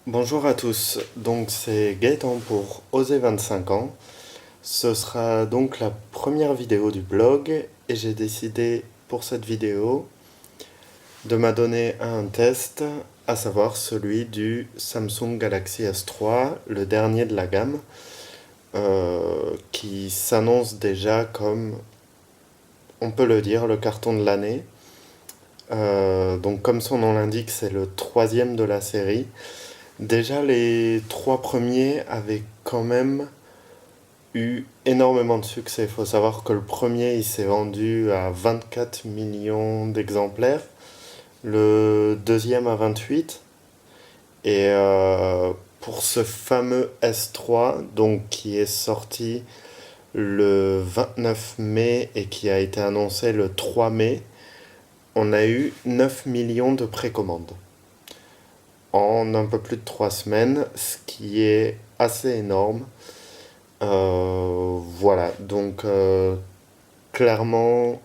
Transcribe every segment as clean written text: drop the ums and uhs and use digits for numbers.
Bonjour à tous, donc c'est Gaëtan pour Oser 25 ans. Ce sera donc la première vidéo du blog et j'ai décidé pour cette vidéo de m'adonner à un test, à savoir celui du Samsung Galaxy S3, le dernier de la gamme, qui s'annonce déjà comme, on peut le dire, le carton de l'année. Donc comme son nom l'indique, c'est le troisième de la série. Déjà, les trois premiers avaient quand même eu énormément de succès. Il faut savoir que le premier, il s'est vendu à 24 millions d'exemplaires, le deuxième à 28. Et pour ce fameux S3, donc qui est sorti le 29 mai et qui a été annoncé le 3 mai, on a eu 9 millions de précommandes en un peu plus de 3 semaines, ce qui est assez énorme. Voilà, donc clairement,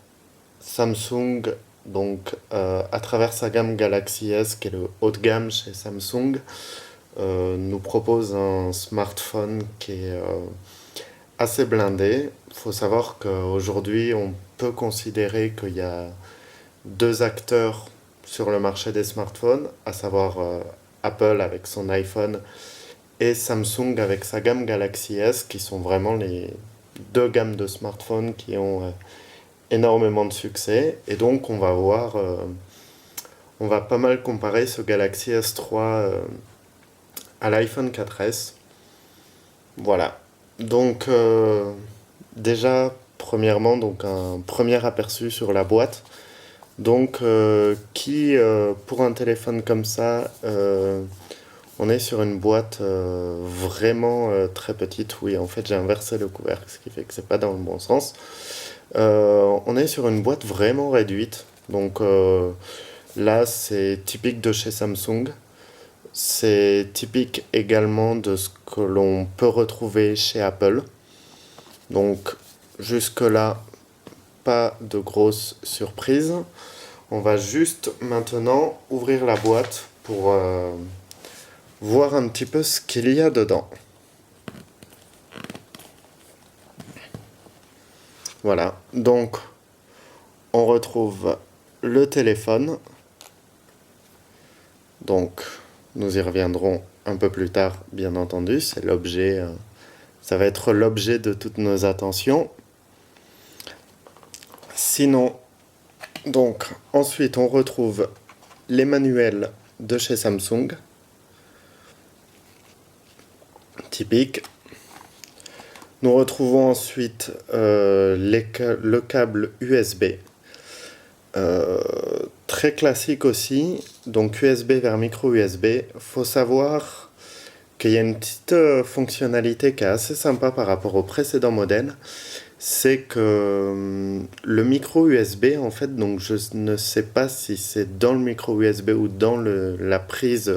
Samsung, donc à travers sa gamme Galaxy S, qui est le haut de gamme chez Samsung, nous propose un smartphone qui est assez blindé. Il faut savoir qu'aujourd'hui, on peut considérer qu'il y a deux acteurs sur le marché des smartphones, à savoir Apple avec son iPhone et Samsung avec sa gamme Galaxy S, qui sont vraiment les deux gammes de smartphones qui ont énormément de succès. Et donc on va pas mal comparer ce Galaxy S3 à l'iPhone 4S. Voilà. Donc déjà, premièrement, donc un premier aperçu sur la boîte. Donc pour un téléphone comme ça, on est sur une boîte vraiment très petite. Oui, en fait, j'ai inversé le couvercle, ce qui fait que c'est pas dans le bon sens. On est sur une boîte vraiment réduite. Donc là, c'est typique de chez Samsung. C'est typique également de ce que l'on peut retrouver chez Apple. Donc jusque-là, pas de grosses surprises. On va juste maintenant ouvrir la boîte pour voir un petit peu ce qu'il y a dedans. Voilà, donc on retrouve le téléphone. Donc nous y reviendrons un peu plus tard, bien entendu. C'est l'objet, ça va être l'objet de toutes nos attentions. Sinon, donc ensuite on retrouve les manuels de chez Samsung, typique. Nous retrouvons ensuite le câble USB, très classique aussi, donc USB vers micro USB. Faut savoir qu'il y a une petite fonctionnalité qui est assez sympa par rapport au précédent modèle, c'est que le micro USB, en fait, donc je ne sais pas si c'est dans le micro USB ou dans la prise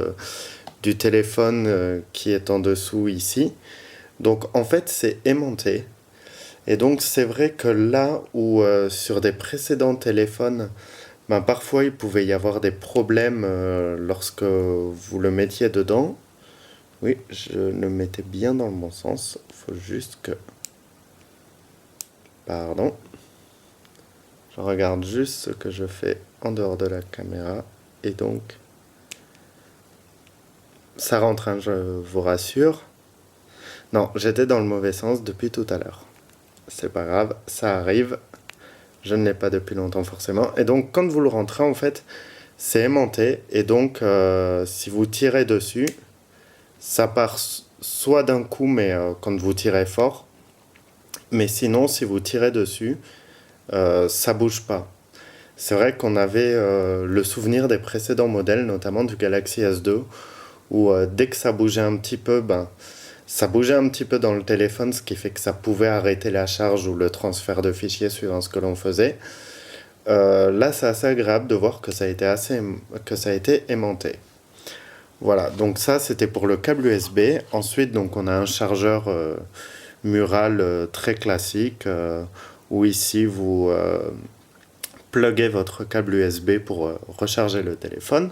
du téléphone qui est en dessous ici. Donc en fait, c'est aimanté. Et donc c'est vrai que là où sur des précédents téléphones, ben, parfois il pouvait y avoir des problèmes lorsque vous le mettiez dedans. Oui, je le mettais bien dans le bon sens. Il faut juste que... Pardon. Je regarde juste ce que je fais en dehors de la caméra. Et donc, ça rentre, hein, je vous rassure. Non, j'étais dans le mauvais sens depuis tout à l'heure. C'est pas grave, ça arrive. Je ne l'ai pas depuis longtemps forcément. Et donc, quand vous le rentrez, en fait, c'est aimanté. Et donc, si vous tirez dessus, ça part soit d'un coup, mais quand vous tirez fort. Mais sinon, si vous tirez dessus, ça bouge pas. C'est vrai qu'on avait le souvenir des précédents modèles, notamment du Galaxy S2, où dès que ça bougeait un petit peu, ben, ça bougeait un petit peu dans le téléphone, ce qui fait que ça pouvait arrêter la charge ou le transfert de fichiers suivant ce que l'on faisait. Là, c'est assez agréable de voir que ça a été aimanté. Voilà, donc ça, c'était pour le câble USB. Ensuite, donc, on a un chargeur mural très classique, où ici, vous pluguez votre câble USB pour recharger le téléphone.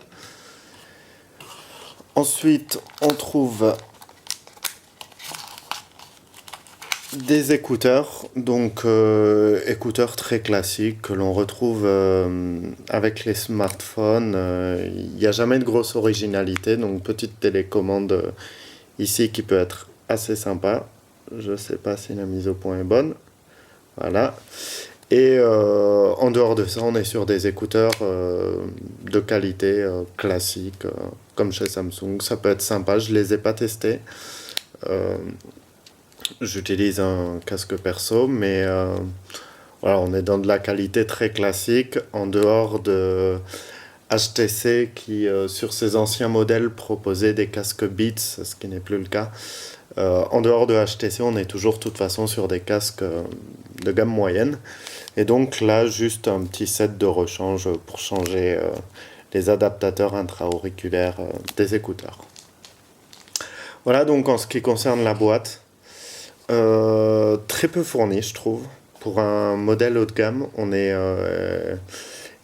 Ensuite, on trouve des écouteurs, donc écouteurs très classiques que l'on retrouve avec les smartphones. Il n'y a jamais de grosse originalité, donc petite télécommande ici qui peut être assez sympa. Je ne sais pas si la mise au point est bonne. Voilà. Et en dehors de ça, on est sur des écouteurs de qualité classique, comme chez Samsung. Ça peut être sympa, je ne les ai pas testés. J'utilise un casque perso, mais voilà, on est dans de la qualité très classique, en dehors de HTC qui, sur ses anciens modèles, proposait des casques Beats, ce qui n'est plus le cas. En dehors de HTC, on est toujours de toute façon sur des casques de gamme moyenne. Et donc là, juste un petit set de rechange pour changer les adaptateurs intra-auriculaires des écouteurs. Voilà, donc en ce qui concerne la boîte, très peu fournie, je trouve. Pour un modèle haut de gamme, on est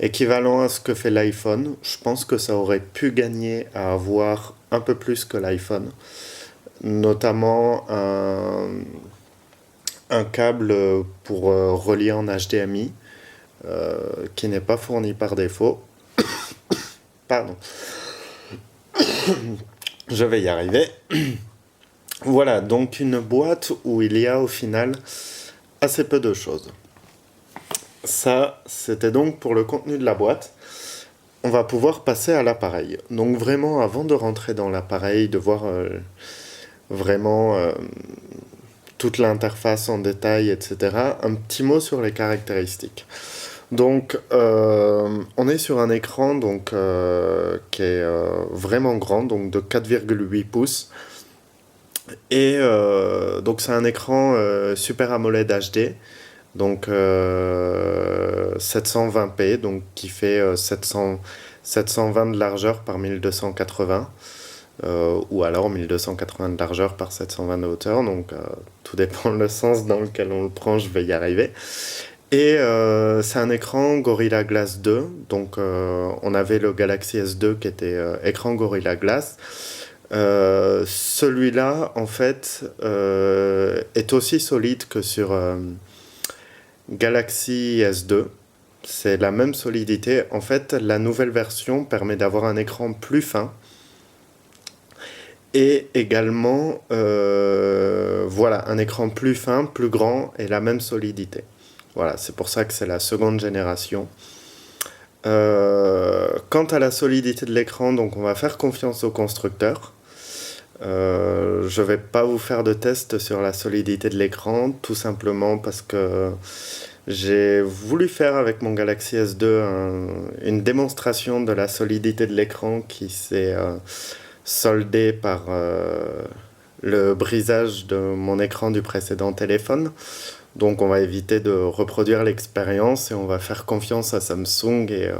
équivalent à ce que fait l'iPhone. Je pense que ça aurait pu gagner à avoir un peu plus que l'iPhone. Notamment un câble pour relier en HDMI qui n'est pas fourni par défaut. Pardon. Je vais y arriver. Voilà, donc une boîte où il y a au final assez peu de choses. Ça, c'était donc pour le contenu de la boîte. On va pouvoir passer à l'appareil. Donc vraiment, avant de rentrer dans l'appareil, de voir vraiment toute l'interface en détail, etc., un petit mot sur les caractéristiques. Donc, on est sur un écran donc, qui est vraiment grand, donc de 4,8 pouces. Et donc c'est un écran Super AMOLED HD, donc 720p, donc qui fait 720 de largeur par 1280, ou alors 1280 de largeur par 720 de hauteur, donc tout dépend le sens dans lequel on le prend, je vais y arriver. Et c'est un écran Gorilla Glass 2, donc on avait le Galaxy S2 qui était écran Gorilla Glass. Celui-là, en fait, est aussi solide que sur Galaxy S2. C'est la même solidité. En fait, la nouvelle version permet d'avoir un écran plus fin. Et également, voilà, un écran plus fin, plus grand et la même solidité. Voilà, c'est pour ça que c'est la seconde génération. Quant à la solidité de l'écran, donc on va faire confiance au constructeur. Je vais pas vous faire de test sur la solidité de l'écran, tout simplement parce que j'ai voulu faire avec mon Galaxy S2 une démonstration de la solidité de l'écran qui s'est soldée par le brisage de mon écran du précédent téléphone. Donc on va éviter de reproduire l'expérience et on va faire confiance à Samsung et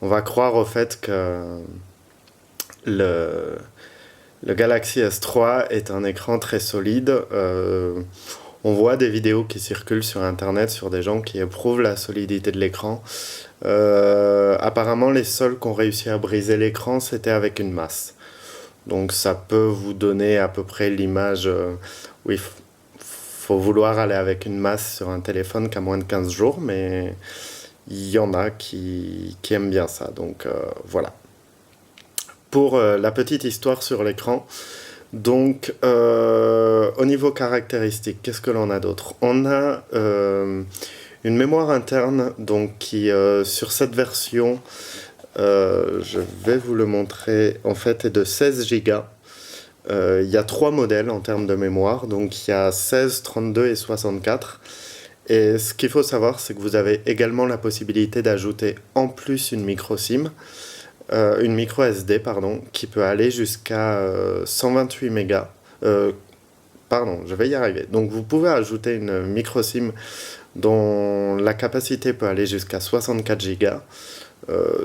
on va croire au fait que le Galaxy S3 est un écran très solide. On voit des vidéos qui circulent sur internet sur des gens qui éprouvent la solidité de l'écran. Apparemment, les seuls qui ont réussi à briser l'écran, c'était avec une masse. Donc ça peut vous donner à peu près l'image où il faut vouloir aller avec une masse sur un téléphone qui a moins de 15 jours, mais il y en a qui aiment bien ça. Donc voilà. Pour la petite histoire sur l'écran, donc au niveau caractéristique, qu'est-ce que l'on a d'autre? On a une mémoire interne donc qui sur cette version, je vais vous le montrer, en fait est de 16 Go. Il y a trois modèles en termes de mémoire, donc il y a 16, 32 et 64. Et ce qu'il faut savoir, c'est que vous avez également la possibilité d'ajouter en plus une micro SIM. Une micro SD, pardon, qui peut aller jusqu'à 128 mégas. Pardon, je vais y arriver. Donc vous pouvez ajouter une micro SIM dont la capacité peut aller jusqu'à 64 Go,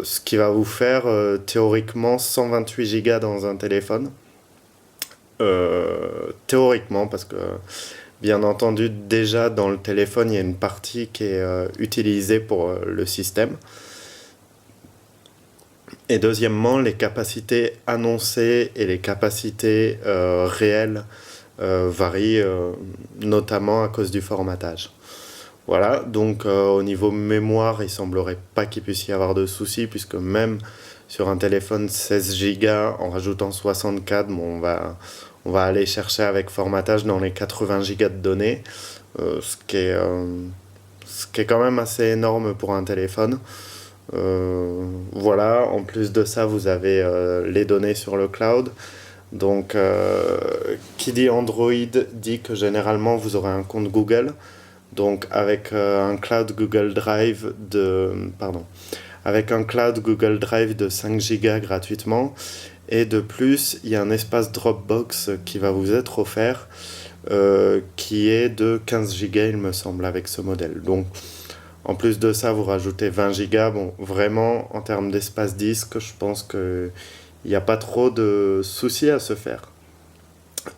ce qui va vous faire théoriquement 128 Go dans un téléphone. Théoriquement, parce que bien entendu, déjà dans le téléphone, il y a une partie qui est utilisée pour le système. Et deuxièmement, les capacités annoncées et les capacités réelles varient notamment à cause du formatage. Voilà, donc au niveau mémoire, il semblerait pas qu'il puisse y avoir de soucis, puisque même sur un téléphone 16 Go, en rajoutant 64, bon, on va aller chercher avec formatage dans les 80 Go de données, ce ce qui est quand même assez énorme pour un téléphone. Voilà, en plus de ça, vous avez les données sur le cloud. Donc, qui dit Android dit que généralement vous aurez un compte Google. Donc, avec un cloud Google Drive avec un cloud Google Drive de 5 Go gratuitement. Et de plus, il y a un espace Dropbox qui va vous être offert, qui est de 15 Go, il me semble, avec ce modèle. Donc, en plus de ça, vous rajoutez 20 Go. Bon, vraiment, en termes d'espace disque, je pense qu'il n'y a pas trop de soucis à se faire.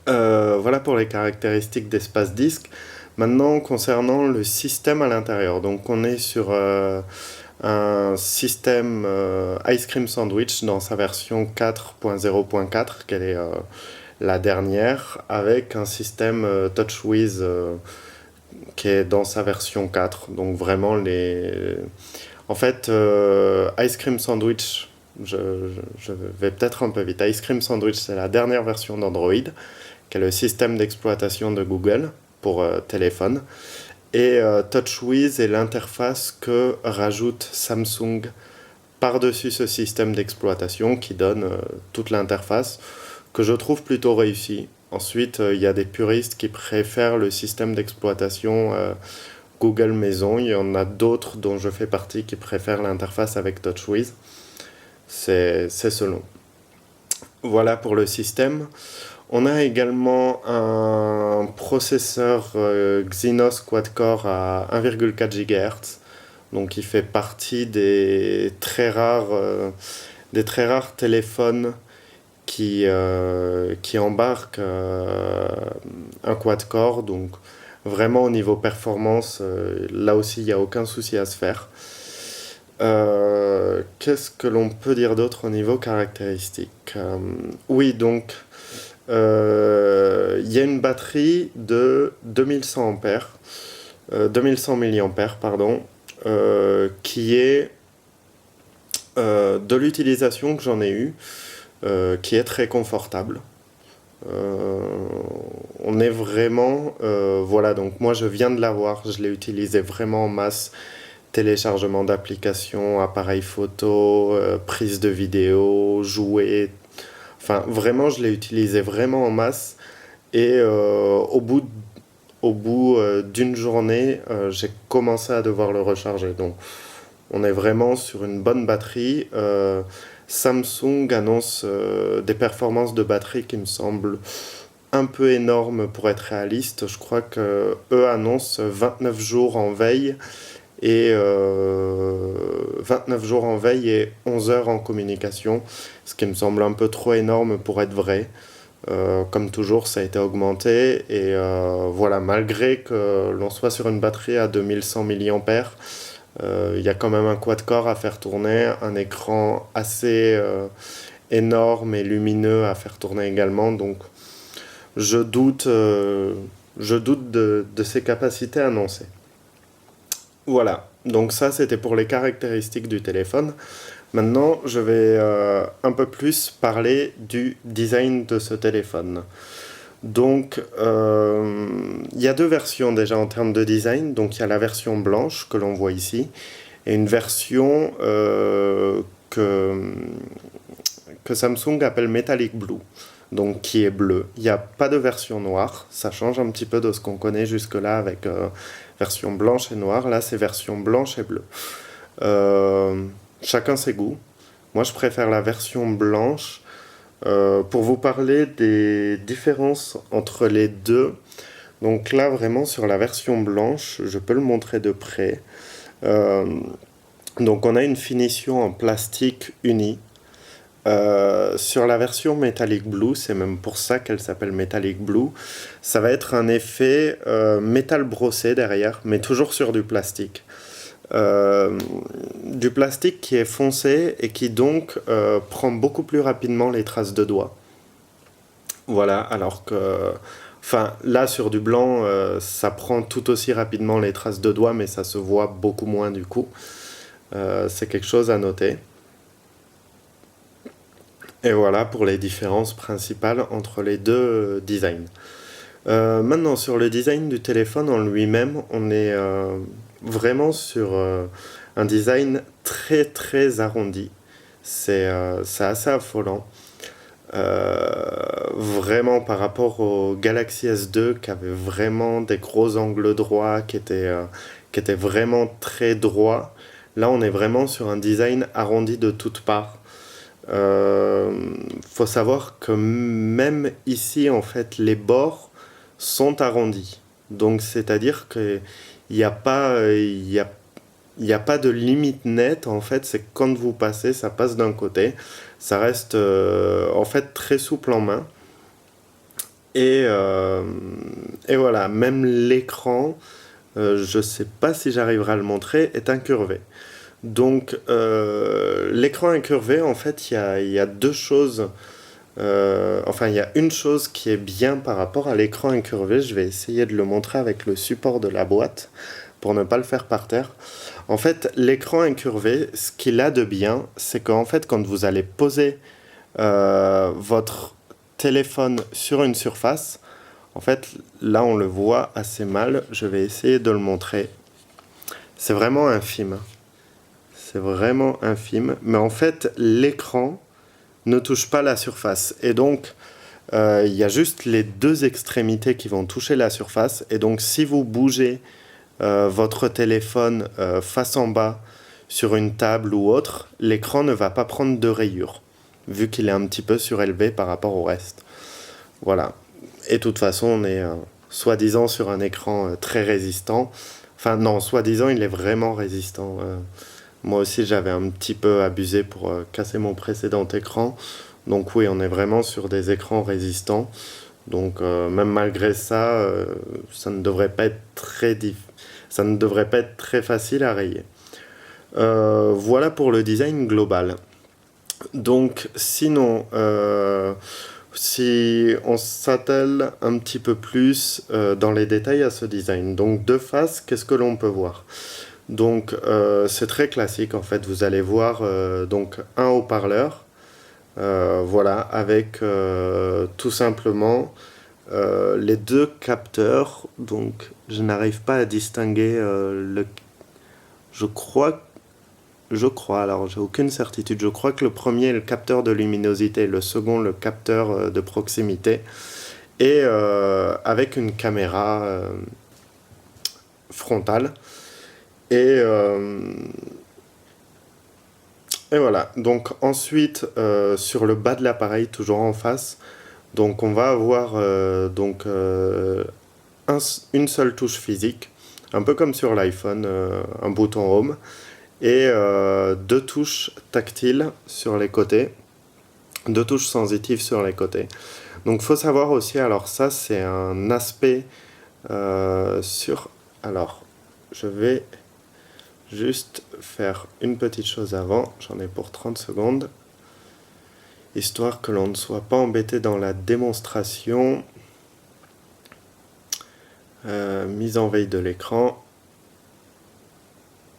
Voilà pour les caractéristiques d'espace disque. Maintenant, concernant le système à l'intérieur, donc on est sur un système Ice Cream Sandwich dans sa version 4.0.4, qu'elle est la dernière, avec un système TouchWiz qui est dans sa version 4. Donc vraiment En fait, Ice Cream Sandwich, je vais peut-être un peu vite. Ice Cream Sandwich, c'est la dernière version d'Android, qui est le système d'exploitation de Google pour téléphone. Et TouchWiz est l'interface que rajoute Samsung par-dessus ce système d'exploitation qui donne toute l'interface, que je trouve plutôt réussie. Ensuite, il y a des puristes qui préfèrent le système d'exploitation Google Maison. Il y en a d'autres dont je fais partie qui préfèrent l'interface avec TouchWiz. C'est selon. Voilà pour le système. On a également un processeur Exynos quad-core à 1,4 GHz, donc il fait partie des très rares téléphones qui embarquent un quad-core, donc vraiment au niveau performance, là aussi il n'y a aucun souci à se faire. Qu'est-ce que l'on peut dire d'autre au niveau caractéristique? Oui, donc il y a une batterie de 2100 ampères, 2100 milliampères, pardon, qui est de l'utilisation que j'en ai eue, qui est très confortable. On est vraiment, voilà, donc moi je viens de l'avoir, je l'ai utilisé vraiment en masse, téléchargement d'applications, appareil photo, prise de vidéo, jouets. Enfin, vraiment, je l'ai utilisé vraiment en masse. Et au bout d'une journée, j'ai commencé à devoir le recharger. Donc, on est vraiment sur une bonne batterie. Samsung annonce des performances de batterie qui me semblent un peu énormes pour être réaliste. Je crois que eux annoncent 29 jours en veille et 29 jours en veille et 11 heures en communication, ce qui me semble un peu trop énorme pour être vrai. Comme toujours, ça a été augmenté et voilà, malgré que l'on soit sur une batterie à 2100 mAh, il y a quand même un quad-core à faire tourner, un écran assez énorme et lumineux à faire tourner également, donc je doute, de ses capacités annoncées. Voilà, donc ça c'était pour les caractéristiques du téléphone. Maintenant, je vais un peu plus parler du design de ce téléphone. Donc, il y a deux versions déjà en termes de design. Donc, il y a la version blanche que l'on voit ici et une version que Samsung appelle Metallic Blue, donc qui est bleu. Il n'y a pas de version noire. Ça change un petit peu de ce qu'on connaît jusque-là avec version blanche et noire. Là, c'est version blanche et bleue. Chacun ses goûts. Moi, je préfère la version blanche. Pour vous parler des différences entre les deux, donc là, vraiment, sur la version blanche, je peux le montrer de près. Donc, on a une finition en plastique uni. Sur la version Metallic Blue, c'est même pour ça qu'elle s'appelle Metallic Blue, ça va être un effet métal brossé derrière, mais toujours sur du plastique. du plastique qui est foncé et qui donc prend beaucoup plus rapidement les traces de doigts. Voilà, alors que... Enfin, là, sur du blanc, ça prend tout aussi rapidement les traces de doigts, mais ça se voit beaucoup moins du coup. C'est quelque chose à noter. Et voilà pour les différences principales entre les deux designs. Maintenant, sur le design du téléphone en lui-même, on est vraiment sur un design très très arrondi. C'est assez affolant. Vraiment par rapport au Galaxy S2 qui avait vraiment des gros angles droits, qui étaient vraiment très droits. Là, on est vraiment sur un design arrondi de toutes parts. Faut savoir que même ici, en fait, les bords sont arrondis. Donc, c'est-à-dire qu'il n'y a pas, il y a pas de limite nette. En fait, c'est quand vous passez, ça passe d'un côté. Ça reste en fait très souple en main. Et, euh, et voilà, même l'écran, je ne sais pas si j'arriverai à le montrer, est incurvé. Donc, l'écran incurvé, en fait, il y a deux choses. Enfin, il y a une chose qui est bien par rapport à l'écran incurvé. Je vais essayer de le montrer avec le support de la boîte pour ne pas le faire par terre. En fait, l'écran incurvé, ce qu'il a de bien, c'est qu'en fait, quand vous allez poser votre téléphone sur une surface, en fait, là, on le voit assez mal. Je vais essayer de le montrer. C'est vraiment infime. C'est vraiment infime. Mais en fait, l'écran ne touche pas la surface. Et donc, il y a juste les deux extrémités qui vont toucher la surface. Et donc, si vous bougez votre téléphone face en bas sur une table ou autre, l'écran ne va pas prendre de rayures, vu qu'il est un petit peu surélevé par rapport au reste. Voilà. Et de toute façon, on est soi-disant sur un écran très résistant. Enfin, non, soi-disant, il est vraiment résistant. Moi aussi, j'avais un petit peu abusé pour casser mon précédent écran. Donc oui, on est vraiment sur des écrans résistants. Donc même malgré ça, ça ne devrait pas être ça ne devrait pas être très facile à rayer. Voilà pour le design global. Donc sinon, si on s'attelle un petit peu plus dans les détails à ce design, donc de face, qu'est-ce que l'on peut voir? Donc c'est très classique en fait, vous allez voir donc un haut-parleur, voilà, avec tout simplement les deux capteurs. Donc je n'arrive pas à distinguer je crois, alors j'ai aucune certitude, je crois que le premier est le capteur de luminosité, le second le capteur de proximité, et avec une caméra frontale. Et, et voilà, donc ensuite sur le bas de l'appareil, toujours en face, donc on va avoir une seule touche physique, un peu comme sur l'iPhone, un bouton Home, et deux touches tactiles sur les côtés, deux touches sensitives sur les côtés. Donc il faut savoir aussi, alors ça c'est un aspect sur... Alors, je vais juste faire une petite chose avant, j'en ai pour 30 secondes, histoire que l'on ne soit pas embêté dans la démonstration. Mise en veille de l'écran.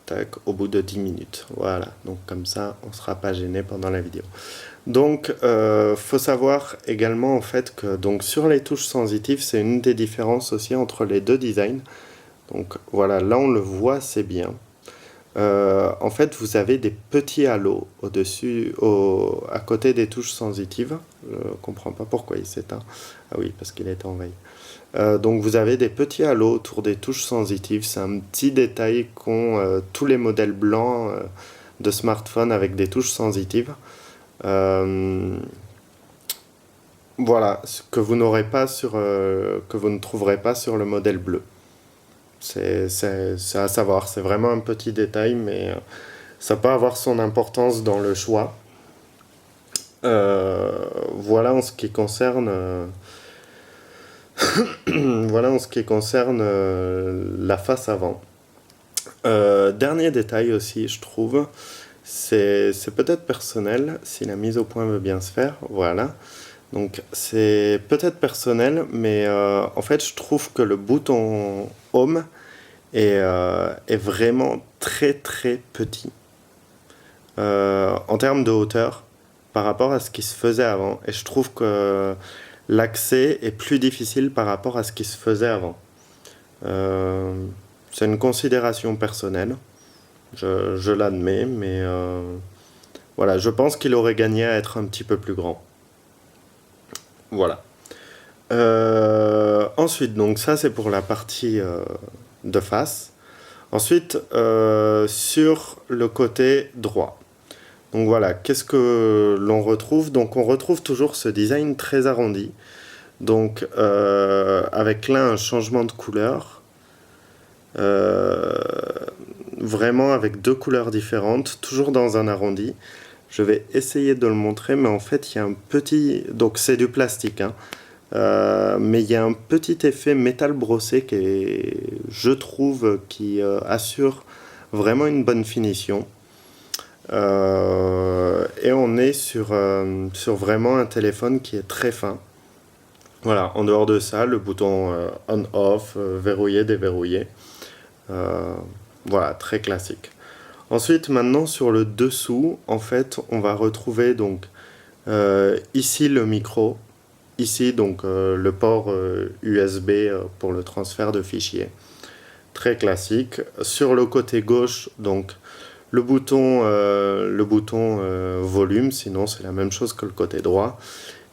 Tac, au bout de 10 minutes. Voilà, donc comme ça, on ne sera pas gêné pendant la vidéo. Donc, faut savoir également en fait que donc, sur les touches sensitives, c'est une des différences aussi entre les deux designs. Donc voilà, là on le voit, c'est bien. En fait, vous avez des petits halos au-dessus, à côté des touches sensitives. Je ne comprends pas pourquoi il s'éteint. Ah oui, parce qu'il est en veille. Donc vous avez des petits halos autour des touches sensitives. C'est un petit détail qu'ont tous les modèles blancs de smartphones avec des touches sensitives. Voilà, ce que vous n'aurez pas que vous ne trouverez pas sur le modèle bleu. C'est à savoir, c'est vraiment un petit détail, mais ça peut avoir son importance dans le choix. Voilà en ce qui concerne, voilà en ce qui concerne la face avant. Dernier détail aussi, je trouve, c'est peut-être personnel, si la mise au point veut bien se faire, voilà. Donc c'est peut-être personnel, mais en fait je trouve que le bouton Home est vraiment très très petit en termes de hauteur par rapport à ce qui se faisait avant. Et je trouve que l'accès est plus difficile par rapport à ce qui se faisait avant. Euh, c'est une considération personnelle, je l'admets, mais voilà, je pense qu'il aurait gagné à être un petit peu plus grand. Voilà. Ensuite, donc ça c'est pour la partie de face. Ensuite, sur le côté droit. Donc voilà, qu'est-ce que l'on retrouve? Donc on retrouve toujours ce design très arrondi. Donc avec là un changement de couleur. Vraiment avec deux couleurs différentes, toujours dans un arrondi. Je vais essayer de le montrer, mais en fait il y a un petit... Donc c'est du plastique, hein. Mais il y a un petit effet métal brossé je trouve, qui assure vraiment une bonne finition. Et on est sur vraiment un téléphone qui est très fin. Voilà, en dehors de ça, le bouton on-off, verrouiller, déverrouiller. Voilà, très classique. Ensuite, maintenant sur le dessous, en fait, on va retrouver donc ici le micro. Ici, donc, le port USB pour le transfert de fichiers. Très classique. Sur le côté gauche, donc, le bouton volume, sinon c'est la même chose que le côté droit.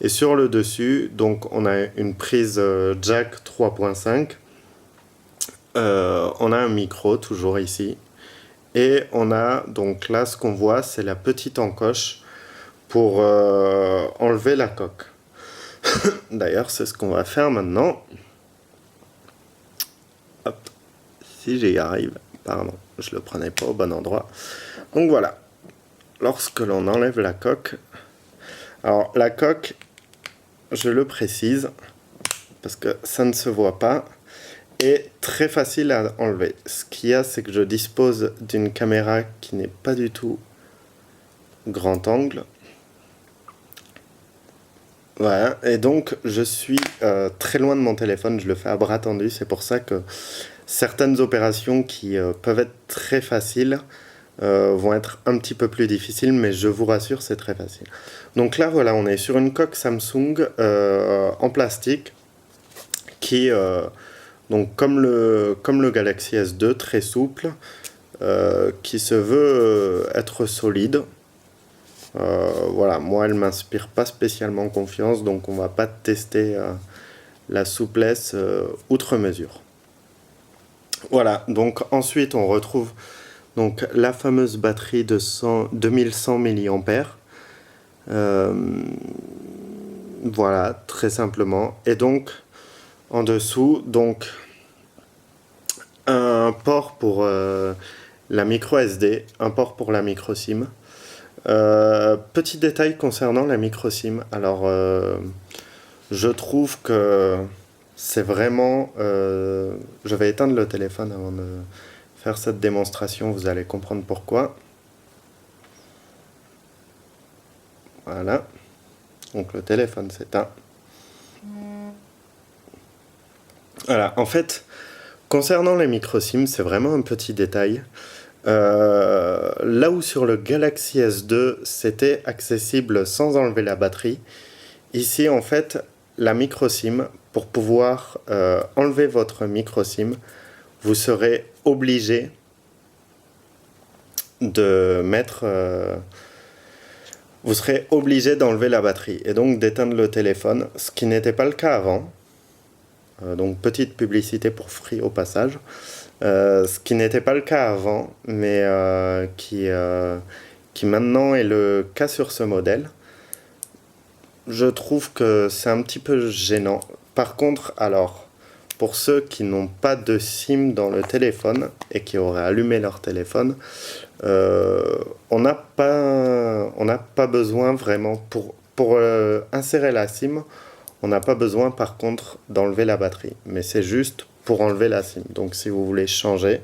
Et sur le dessus, donc, on a une prise jack 3.5. On a un micro, toujours ici. Et on a, donc là, ce qu'on voit, c'est la petite encoche pour enlever la coque. D'ailleurs, c'est ce qu'on va faire maintenant. Hop, si j'y arrive. Pardon, je le prenais pas au bon endroit. Donc voilà. Lorsque l'on enlève la coque. Alors la coque, je le précise, parce que ça ne se voit pas, est très facile à enlever. Ce qu'il y a, c'est que je dispose d'une caméra qui n'est pas du tout grand angle. Voilà, et donc je suis très loin de mon téléphone, je le fais à bras tendu, c'est pour ça que certaines opérations qui peuvent être très faciles vont être un petit peu plus difficiles, mais je vous rassure, c'est très facile. Donc là, voilà, on est sur une coque Samsung en plastique qui, donc comme le Galaxy S2, très souple, qui se veut être solide. Voilà, moi elle m'inspire pas spécialement confiance, donc on va pas tester la souplesse outre mesure. Voilà, donc ensuite on retrouve donc la fameuse batterie de 2100 mAh. Voilà, très simplement. Et donc en dessous, donc un port pour la micro SD, un port pour la micro SIM. Petit détail concernant la micro SIM. Alors, je trouve que c'est vraiment... je vais éteindre le téléphone avant de faire cette démonstration, vous allez comprendre pourquoi. Voilà. Donc le téléphone s'éteint. Voilà, en fait, concernant les micro SIM, c'est vraiment un petit détail. Là où sur le Galaxy S2 c'était accessible sans enlever la batterie, ici en fait la micro SIM, pour pouvoir enlever votre micro SIM, vous serez obligé de mettre vous serez obligé d'enlever la batterie et donc d'éteindre le téléphone, ce qui n'était pas le cas avant. Donc petite publicité pour Free au passage. Ce qui n'était pas le cas avant, mais qui maintenant est le cas sur ce modèle. Je trouve que c'est un petit peu gênant. Par contre, alors, pour ceux qui n'ont pas de SIM dans le téléphone et qui auraient allumé leur téléphone, on n'a pas besoin vraiment, pour insérer la SIM, on n'a pas besoin par contre d'enlever la batterie. Mais c'est juste pour enlever la SIM. Donc si vous voulez changer,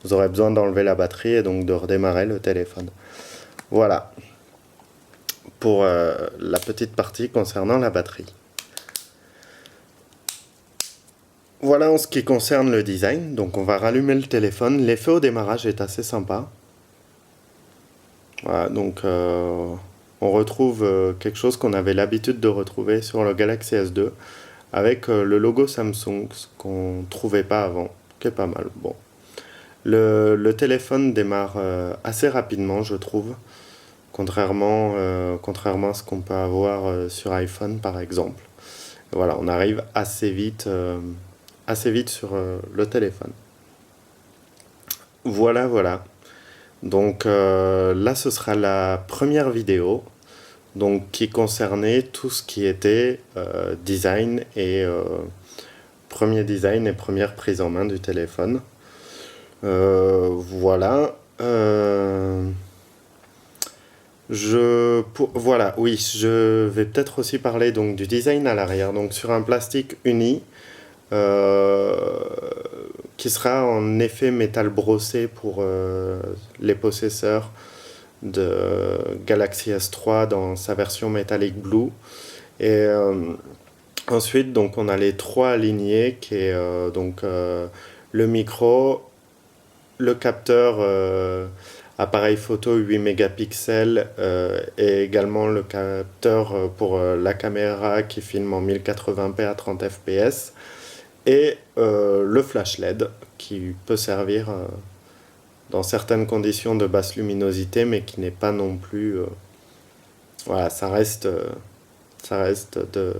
vous aurez besoin d'enlever la batterie et donc de redémarrer le téléphone. Voilà pour la petite partie concernant la batterie. Voilà en ce qui concerne le design. Donc on va rallumer le téléphone. L'effet au démarrage est assez sympa. Voilà, donc on retrouve quelque chose qu'on avait l'habitude de retrouver sur le Galaxy S2 avec le logo Samsung, ce qu'on ne trouvait pas avant, qui est pas mal. Bon. Le téléphone démarre assez rapidement, je trouve, contrairement à ce qu'on peut avoir sur iPhone par exemple. Et voilà, on arrive assez vite sur le téléphone. Voilà, voilà. Donc là, ce sera la première vidéo donc, qui concernait tout ce qui était design et premier design et première prise en main du téléphone. Voilà. Voilà, oui, je vais peut-être aussi parler donc, du design à l'arrière. Donc sur un plastique uni, qui sera en effet métal brossé pour les possesseurs de Galaxy S3 dans sa version Metallic Blue. Et ensuite, donc, on a les trois alignés qui est le micro, le capteur appareil photo 8 mégapixels et également le capteur pour la caméra qui filme en 1080p à 30 fps et le flash LED qui peut servir dans certaines conditions de basse luminosité mais qui n'est pas non plus voilà, ça reste de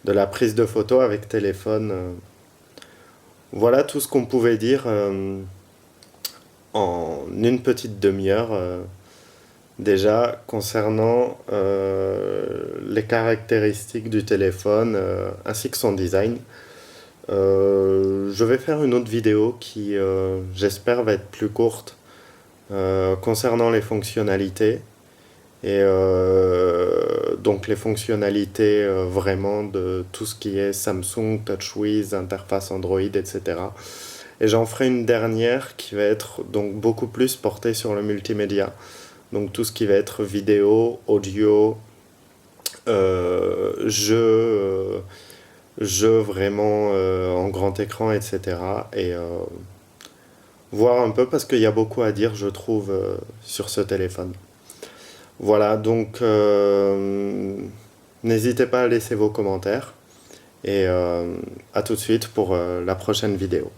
la prise de photo avec téléphone. Voilà tout ce qu'on pouvait dire en une petite demi-heure déjà concernant les caractéristiques du téléphone ainsi que son design. Je vais faire une autre vidéo qui j'espère va être plus courte concernant les fonctionnalités et donc les fonctionnalités vraiment de tout ce qui est Samsung, TouchWiz, interface Android, etc. Et j'en ferai une dernière qui va être donc beaucoup plus portée sur le multimédia. Donc tout ce qui va être vidéo, audio, jeux vraiment en grand écran, etc. Et voir un peu parce qu'il y a beaucoup à dire, je trouve, sur ce téléphone. Voilà, donc n'hésitez pas à laisser vos commentaires et à tout de suite pour la prochaine vidéo.